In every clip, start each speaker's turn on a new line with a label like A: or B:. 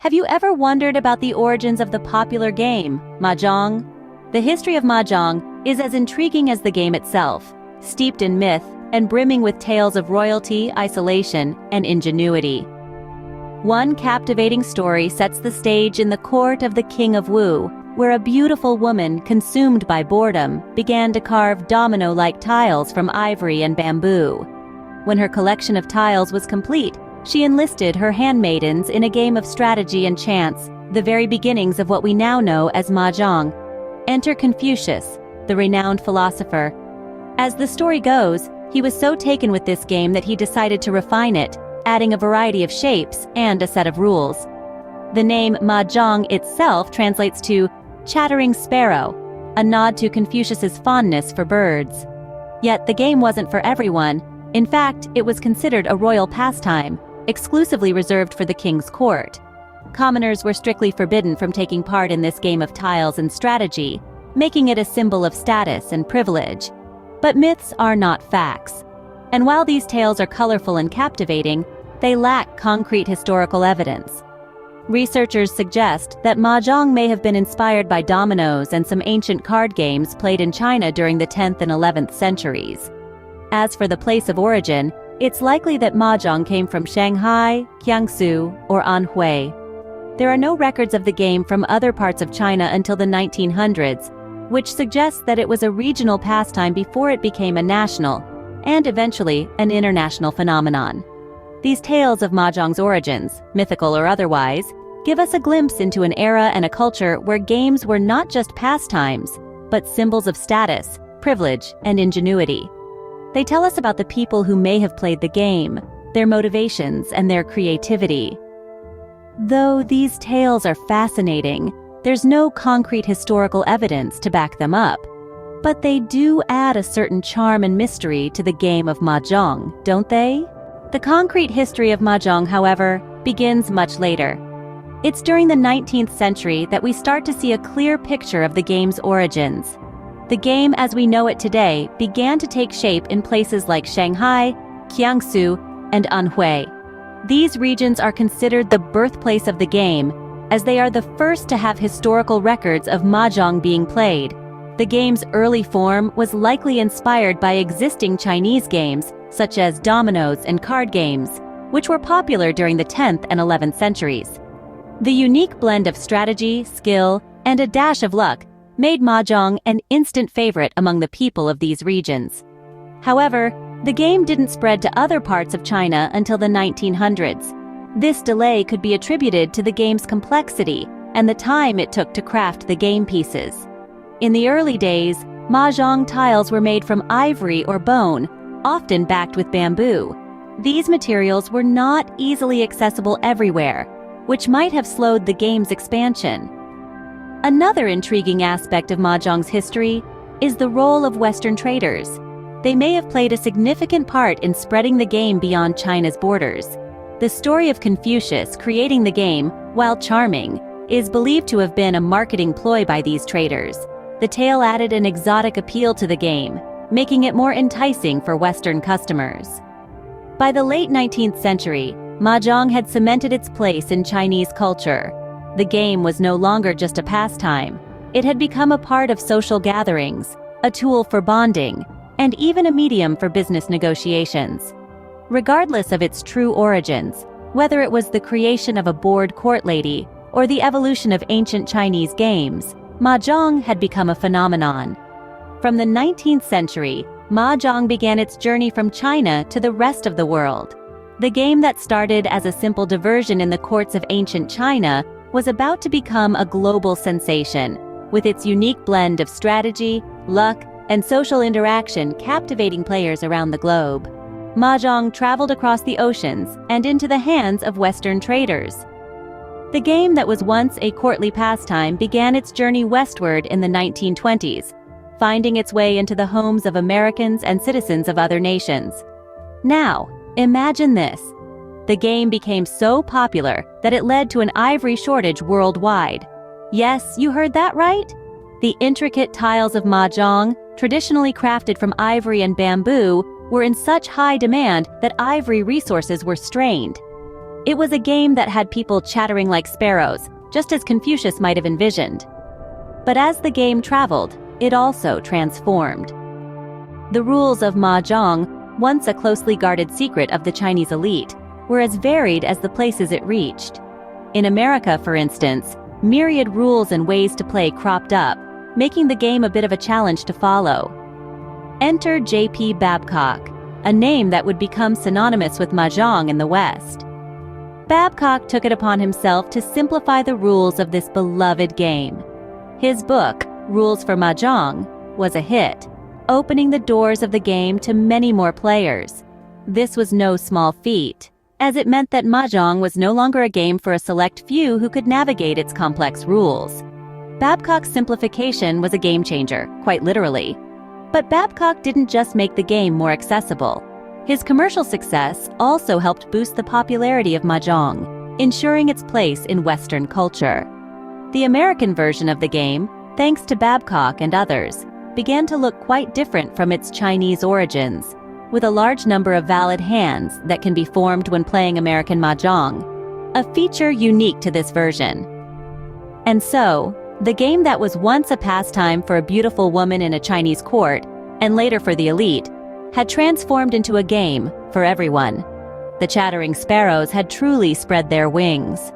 A: Have you ever wondered about the origins of the popular game, Mahjong? The history of Mahjong is as intriguing as the game itself, steeped in myth and brimming with tales of royalty, isolation, and ingenuity. One captivating story sets the stage in the court of the King of Wu, where a beautiful woman, consumed by boredom, began to carve domino-like tiles from ivory and bamboo. When her collection of tiles was complete, she enlisted her handmaidens in a game of strategy and chance, the very beginnings of what we now know as Mahjong. Enter Confucius, the renowned philosopher. As the story goes, he was so taken with this game that he decided to refine it, adding a variety of shapes and a set of rules. The name Mahjong itself translates to chattering sparrow, a nod to Confucius's fondness for birds. Yet the game wasn't for everyone. In fact, it was considered a royal pastime, exclusively reserved for the king's court. Commoners were strictly forbidden from taking part in this game of tiles and strategy, making it a symbol of status and privilege. But myths are not facts. And while these tales are colorful and captivating, they lack concrete historical evidence. Researchers suggest that Mahjong may have been inspired by dominoes and some ancient card games played in China during the 10th and 11th centuries. As for the place of origin, it's likely that Mahjong came from Shanghai, Jiangsu, or Anhui. There are no records of the game from other parts of China until the 1900s, which suggests that it was a regional pastime before it became a national, and eventually an international phenomenon. These tales of Mahjong's origins, mythical or otherwise, give us a glimpse into an era and a culture where games were not just pastimes, but symbols of status, privilege, and ingenuity. They tell us about the people who may have played the game, their motivations, and their creativity. Though these tales are fascinating, there's no concrete historical evidence to back them up. But they do add a certain charm and mystery to the game of Mahjong, don't they? The concrete history of Mahjong, however, begins much later. It's during the 19th century that we start to see a clear picture of the game's origins. The game as we know it today began to take shape in places like Shanghai, Jiangsu, and Anhui. These regions are considered the birthplace of the game, as they are the first to have historical records of Mahjong being played. The game's early form was likely inspired by existing Chinese games, such as dominoes and card games, which were popular during the 10th and 11th centuries. The unique blend of strategy, skill, and a dash of luck made Mahjong an instant favorite among the people of these regions. However, the game didn't spread to other parts of China until the 1900s. This delay could be attributed to the game's complexity and the time it took to craft the game pieces. In the early days, Mahjong tiles were made from ivory or bone, often backed with bamboo. These materials were not easily accessible everywhere, which might have slowed the game's expansion. Another intriguing aspect of Mahjong's history is the role of Western traders. They may have played a significant part in spreading the game beyond China's borders. The story of Confucius creating the game, while charming, is believed to have been a marketing ploy by these traders. The tale added an exotic appeal to the game, making it more enticing for Western customers. By the late 19th century, Mahjong had cemented its place in Chinese culture. The game was no longer just a pastime. It had become a part of social gatherings, a tool for bonding, and even a medium for business negotiations. Regardless of its true origins, whether it was the creation of a bored court lady or the evolution of ancient Chinese games, Mahjong had become a phenomenon. From the 19th century, Mahjong began its journey from China to the rest of the world. The game that started as a simple diversion in the courts of ancient China was about to become a global sensation, with its unique blend of strategy, luck, and social interaction captivating players around the globe. Mahjong traveled across the oceans and into the hands of Western traders. The game that was once a courtly pastime began its journey westward in the 1920s, finding its way into the homes of Americans and citizens of other nations. Now, imagine this. The game became so popular that it led to an ivory shortage worldwide. Yes, you heard that right? The intricate tiles of Mahjong, traditionally crafted from ivory and bamboo, were in such high demand that ivory resources were strained. It was a game that had people chattering like sparrows, just as Confucius might have envisioned. But as the game traveled, it also transformed. The rules of Mahjong, once a closely guarded secret of the Chinese elite, were as varied as the places it reached. In America, for instance, myriad rules and ways to play cropped up, making the game a bit of a challenge to follow. Enter J.P. Babcock, a name that would become synonymous with Mahjong in the West. Babcock took it upon himself to simplify the rules of this beloved game. His book, Rules for Mahjong, was a hit, opening the doors of the game to many more players. This was no small feat, as it meant that Mahjong was no longer a game for a select few who could navigate its complex rules. Babcock's simplification was a game changer, quite literally. But Babcock didn't just make the game more accessible. His commercial success also helped boost the popularity of Mahjong, ensuring its place in Western culture. The American version of the game, thanks to Babcock and others, began to look quite different from its Chinese origins, with a large number of valid hands that can be formed when playing American Mahjong, a feature unique to this version. And so, the game that was once a pastime for a beautiful woman in a Chinese court, and later for the elite, had transformed into a game for everyone. The chattering sparrows had truly spread their wings.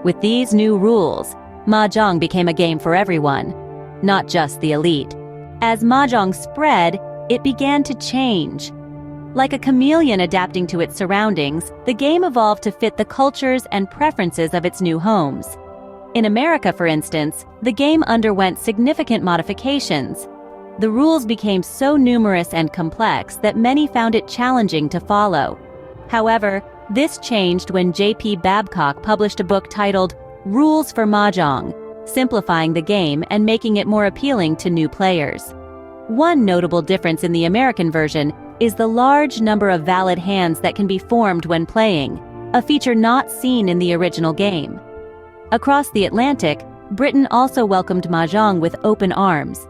A: With these new rules, Mahjong became a game for everyone, not just the elite. As Mahjong spread, it began to change. Like a chameleon adapting to its surroundings, the game evolved to fit the cultures and preferences of its new homes. In America, for instance, the game underwent significant modifications. The rules became so numerous and complex that many found it challenging to follow. However, this changed when J.P. Babcock published a book titled Rules for Mahjong, simplifying the game and making it more appealing to new players. One notable difference in the American version is the large number of valid hands that can be formed when playing, a feature not seen in the original game. Across the Atlantic, Britain also welcomed Mahjong with open arms.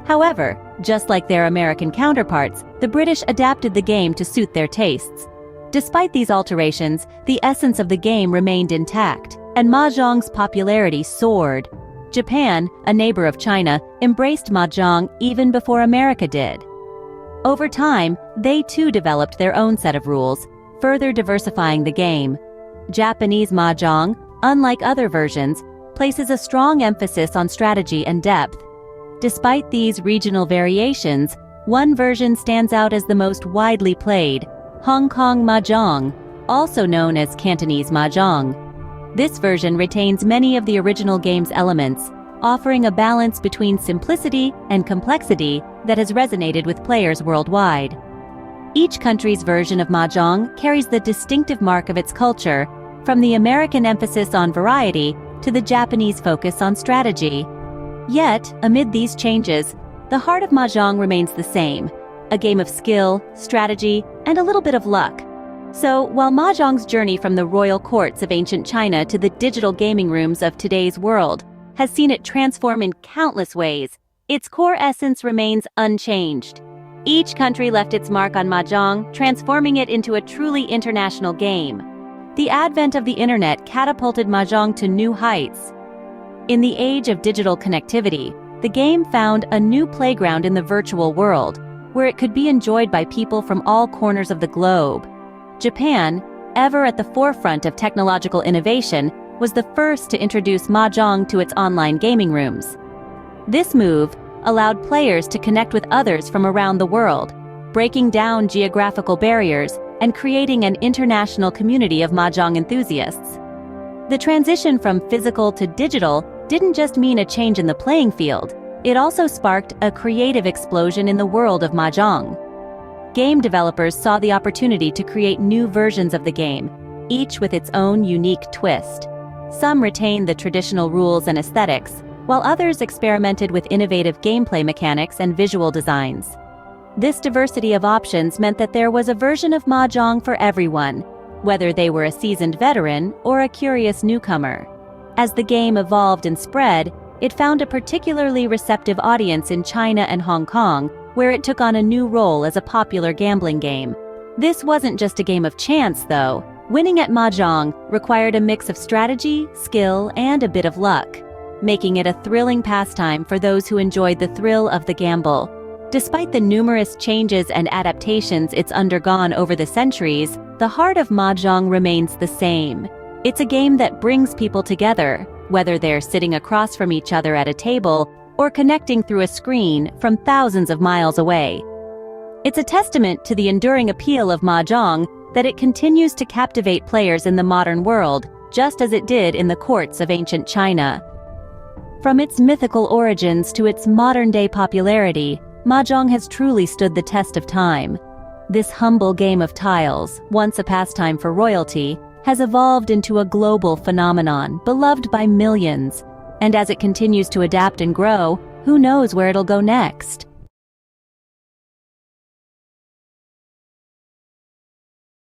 A: However, just like their American counterparts, the British adapted the game to suit their tastes. Despite these alterations, the essence of the game remained intact, and Mahjong's popularity soared. Japan, a neighbor of China, embraced Mahjong even before America did. Over time, they too developed their own set of rules, further diversifying the game. Japanese Mahjong, unlike other versions, places a strong emphasis on strategy and depth. Despite these regional variations, one version stands out as the most widely played, Hong Kong Mahjong, also known as Cantonese Mahjong. This version retains many of the original game's elements, offering a balance between simplicity and complexity that has resonated with players worldwide. Each country's version of Mahjong carries the distinctive mark of its culture, from the American emphasis on variety to the Japanese focus on strategy. Yet, amid these changes, the heart of Mahjong remains the same, a game of skill, strategy, and a little bit of luck. So, while Mahjong's journey from the royal courts of ancient China to the digital gaming rooms of today's world has seen it transform in countless ways, its core essence remains unchanged. Each country left its mark on Mahjong, transforming it into a truly international game. The advent of the internet catapulted Mahjong to new heights. In the age of digital connectivity, the game found a new playground in the virtual world, where it could be enjoyed by people from all corners of the globe. Japan, ever at the forefront of technological innovation, was the first to introduce Mahjong to its online gaming rooms. This move allowed players to connect with others from around the world, breaking down geographical barriers and creating an international community of Mahjong enthusiasts. The transition from physical to digital didn't just mean a change in the playing field, it also sparked a creative explosion in the world of Mahjong. Game developers saw the opportunity to create new versions of the game, each with its own unique twist. Some retained the traditional rules and aesthetics, while others experimented with innovative gameplay mechanics and visual designs. This diversity of options meant that there was a version of Mahjong for everyone, whether they were a seasoned veteran or a curious newcomer. As the game evolved and spread, it found a particularly receptive audience in China and Hong Kong, where it took on a new role as a popular gambling game. This wasn't just a game of chance, though. Winning at Mahjong required a mix of strategy, skill, and a bit of luck, making it a thrilling pastime for those who enjoyed the thrill of the gamble. Despite the numerous changes and adaptations it's undergone over the centuries, the heart of Mahjong remains the same. It's a game that brings people together, whether they're sitting across from each other at a table or connecting through a screen from thousands of miles away. It's a testament to the enduring appeal of Mahjong that it continues to captivate players in the modern world, just as it did in the courts of ancient China. From its mythical origins to its modern-day popularity, Mahjong has truly stood the test of time. This humble game of tiles, once a pastime for royalty, has evolved into a global phenomenon beloved by millions. And as it continues to adapt and grow, who knows where it'll go next?